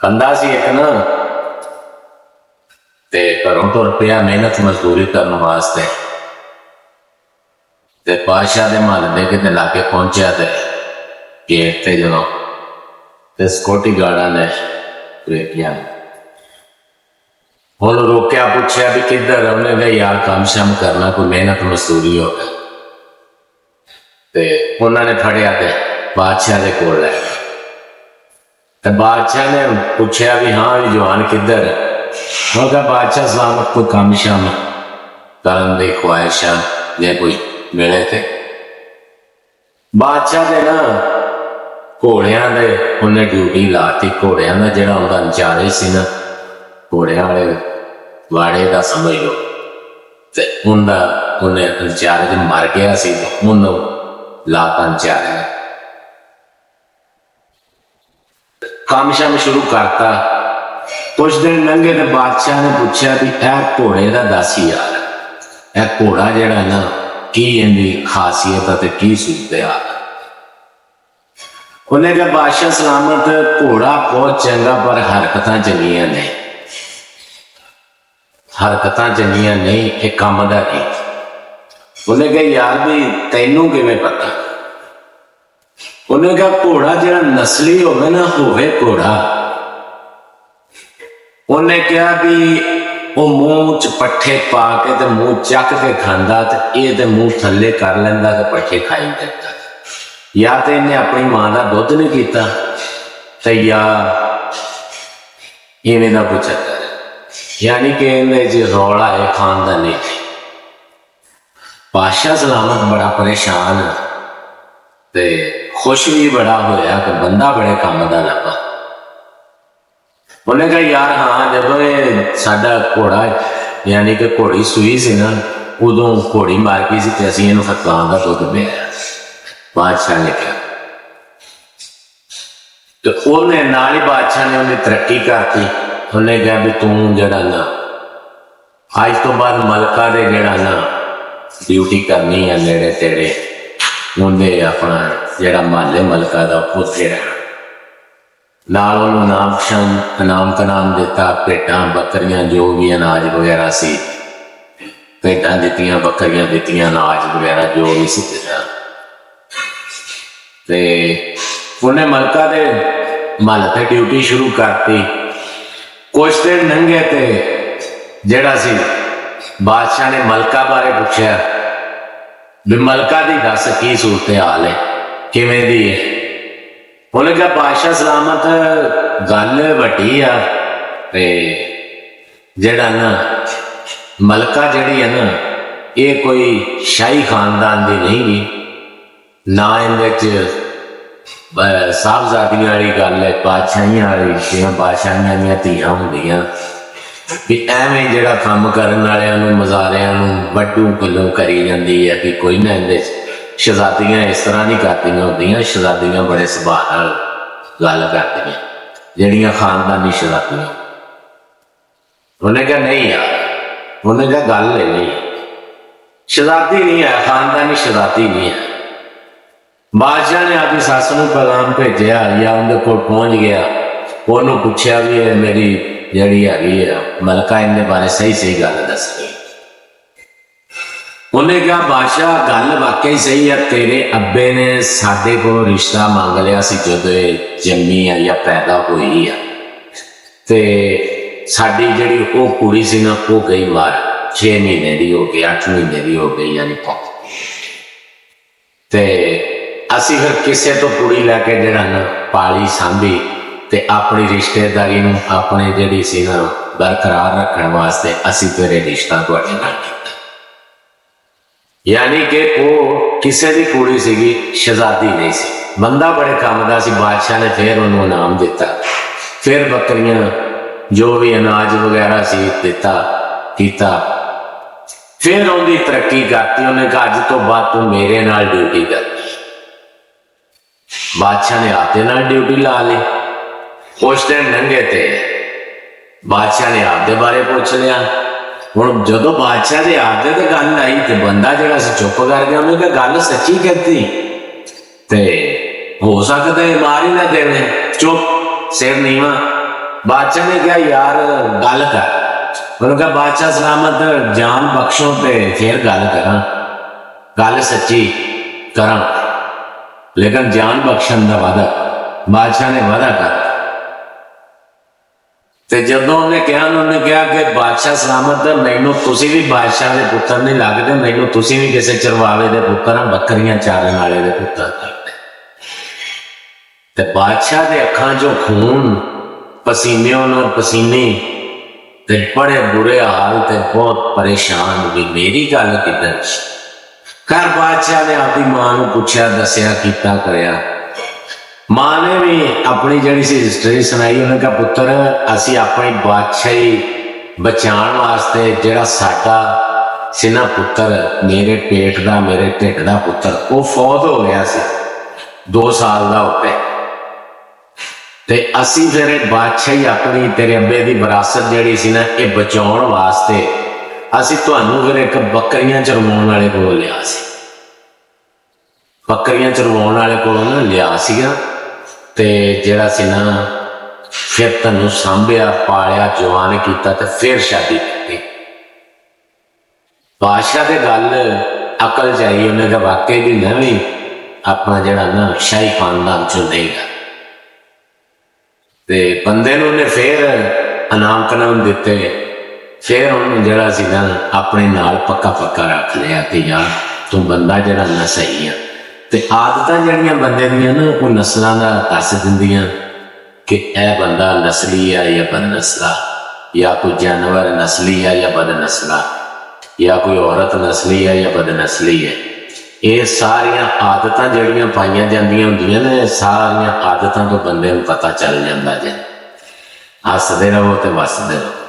बंदा सी एक ना ते घरों तुर पिया मेहनत मजदूरी करने वास्ते ते बादशाह के महल के कितने लागे पहुंचा तो गेट से जो ते सिक्योरिटी गार्डा ने रोकिया हूँ रोकया पूछया भी किधर उन्हें कहा यार काम शाम करना कोई मेहनत मजदूरी हो उन्होंने फड़िया तो बादशाह के कोल लै गया तो बादशाह ने पूछया भी हाँ भी जवान किधर वो कहा बादशाह सलामत कोई काम शाम करन दी ख्वाहिश जे कोई मिले थे बादशाह ने ना घोड़िया दे उन्हें ड्यूटी लाती घोड़िया का जोड़ा उनका इंचार्ज सी ना घोड़िया वाले वाड़े का समझ लो तो उन्हें इंचार्ज मर गया सी उन्होंने लाता इंचार्ज काम शाम शुरू करता कुछ दिन लंघे तो बादशाह ने पूछा भी यह घोड़े का दस यार यह घोड़ा जड़ा ना की इनकी खासियत है की सूरत हाल उन्हें कहा बादशाह सलामत घोड़ा बहुत चंगा पर हरकत चंगिया नहीं हरकत चंगिया नहीं एक काम का नहीं उन्हें कहा यार भी तेनू किवें पता उन्हें कहा घोड़ा जरा नस्ली होवे ना होवे घोड़ा उन्हें कहा भी वो मुंह च पट्ठे पा के ते मुंह चक के खांदा ते ये मुंह थले कर लेंदा ते पट्ठे खाई देता या तो इन्हें अपनी मां का दुध नहीं पीता ते या इवें दा कुछ यानी कि इन्हें रौला है खानदान नहीं बादशाह सलामत बड़ा परेशान ते खुश भी बड़ा होया कि बंदा बड़े काम का लगा उन्हें कहा यार हाँ जब ये साडा घोड़ा यानी कि घोड़ी सूई सी ना उदों घोड़ी मार गई सी ते असीं इहनूं फतवां दा दुध पिया बादशाह ने कहा तो उन्हें नाल ही बादशाह ने उन्हें तरक्की करती उन्हें कहा भी तू जड़ा ना अज तो बाद मलका दे जड़ा ना ड्यूटी करनी है नेड़े तेड़े उन्हें अपना जड़ा महल मलका का उत्थे रहना नाल उन्होंने इनाम कनाम दिता भेटां बकरियां जो भी अनाज वगैरह सी भेटां दित्तियां बकरियां दित्तियां अनाज वगैरह जो भी सी दिता ते उन्हें मलका दे महल ते ड्यूटी शुरू करती कुछ दिन लंघे ते जड़ा सी बादशाह ने मलका बारे पूछा भी मलका की दस की सूरत हाल है किवें दी है उन्हें कहा बादशाह सलामत गल वड्डी आ ते जड़ा ना मलका जड़ी है ना ये कोई शाही खानदान की नहीं गी ना इहदे साहबजादियां वाली गल है बादशाहियां वाली जिवें बादशाहियां दियां धीआं हुंदियां भी एवें जड़ा काम करन वालियां नूं मज़ारियां नूं वड्डू गल्लों करी जाती है कि कोई ना इहदे शहजादियां इस तरह नहीं करदियां होंदियां शहजादियां बड़े सुभाऽ नाल गल करदियां जिहड़ियां खानदानी शहजादियां उन्हें कहा नहीं यार उन्हें कहा गल नहीं शहजादी नहीं है खानदानी शहजादी नहीं है बादशाह ने अपनी सस नूं पैगाम भेजा या उनके कोल पहुंच गया उन्होंने पूछा भी है मेरी जड़ी हैगी है मलका इनके बारे सही सही गल दसनी उन्हें कहा बादशाह गल वाकई सही है तेरे अब्बे ने साडे को रिश्ता मंग लिया सी जदों जम्मी है या पैदा हुई है ते साडी जड़ी वो कुड़ी सी ना वो गई मार 6 महीने की हो गई 8 महीने की हो गई यानी ते असी फिर किसी तो कुड़ी लैके जड़ा ना पाली सांभी ते अपनी रिश्तेदारी नूं अपने जड़ी सी ना बरकरार रखने वास्ते असी फिर रिश्ता तुहाडे नाल कीता यानी कि वो किसी की कुड़ी सीगी शहजादी नहीं सी बंदा बड़े काम का सी बादशाह ने फिर उन्होंने इनाम दिता फिर बकरियां जो भी अनाज वगैरह सी दिता कीता फिर उनकी तरक्की करती उन्हें कहा अज तो बाद तू मेरे नाल ड्यूटी करनी बादशाह ने आपके नाल ड्यूटी ला ली कुछ दिन लंघे थे बादशाह ने आपके बारे पूछ लिया हुण जदों बादशाह के आपके तो गल आई तो बंदा जरा चुप कर गया उन्हें कहा गल सच्ची कहती ते हो सकता है मार ही ना देवे चुप सिर नीवा बादशाह ने कहा यार गल कर। उन्होंने कहा बादशाह सलामत जान बख्शो ते फिर गल करा, गल सच्ची करा, लेकिन जान बख्शन का वादा। बादशाह ने वादा कर। ते जदों उन्हें कहा, उन्होंने कहा कि बादशाह सलामत मैनू तुसी भी बादशाह के पुत्र नहीं लगते, मैनू तुसी भी किसी चरवावे के पुत्र हाँ, बकरियां चारन वाले के पुत्र लगते। ते बादशाह के अखां चो खून पसीने और पसीने ते बड़े बुरे हाल ते बहुत परेशान भी मेरी गल किधर। घर बादशाह ने आपकी मां को पूछा, दसिया, किया, करया। मां ने भी अपनी जड़ी सी हिस्टरी सुनाई। उन्हें कहा पुत्र असी अपनी बादशाही बचाने वास्ते जेड़ा साडा सी ना पुत्र, मेरे पेट का, मेरे ढिड का पुत्र, वो फौत हो गया सी 2 साल का होते। ते असी फिर बादशाही अपनी तेरे अब्बे की विरासत जिहड़ी सी ना ये बचाउण वास्ते असी तुहानू फिर एक बकरियां चरवाउण वाले कोल लिया सी। बकरियां चरवाउण वाले कोल ना लिया सीगा ते जिहड़ा सी ना फिर तुहानू सांभिया, पालिया, जवान कीता ते फिर शादी की। बादशाह की गल अकल च आई। उन्हें कहा वाकई भी मैं भी अपना जिहड़ा ना शाही खानदान चों देगा। ते बंदे ने फिर इनाम कनाम दिते। फिर उन्होंने जरा सी ना अपने नाल पक्का पक्का रख लिया कि यार तू बंदा जरा ना सही है। ते आदत जड़ियां बंदे दियां ना वो नस्लों का दस दिंदियां कि यह बंदा नस्ली है या बद नस्ला, या कोई जानवर नस्ली है या बद नस्ला, या कोई औरत नस्ली है या बद नस्ली है। ये सारिया आदत जड़ियां पाइया जांदियां हुंदियां ने, सारिया आदतों तो बंदे को पता चल जाता जे। हसदे रहो तो वसदे रहो।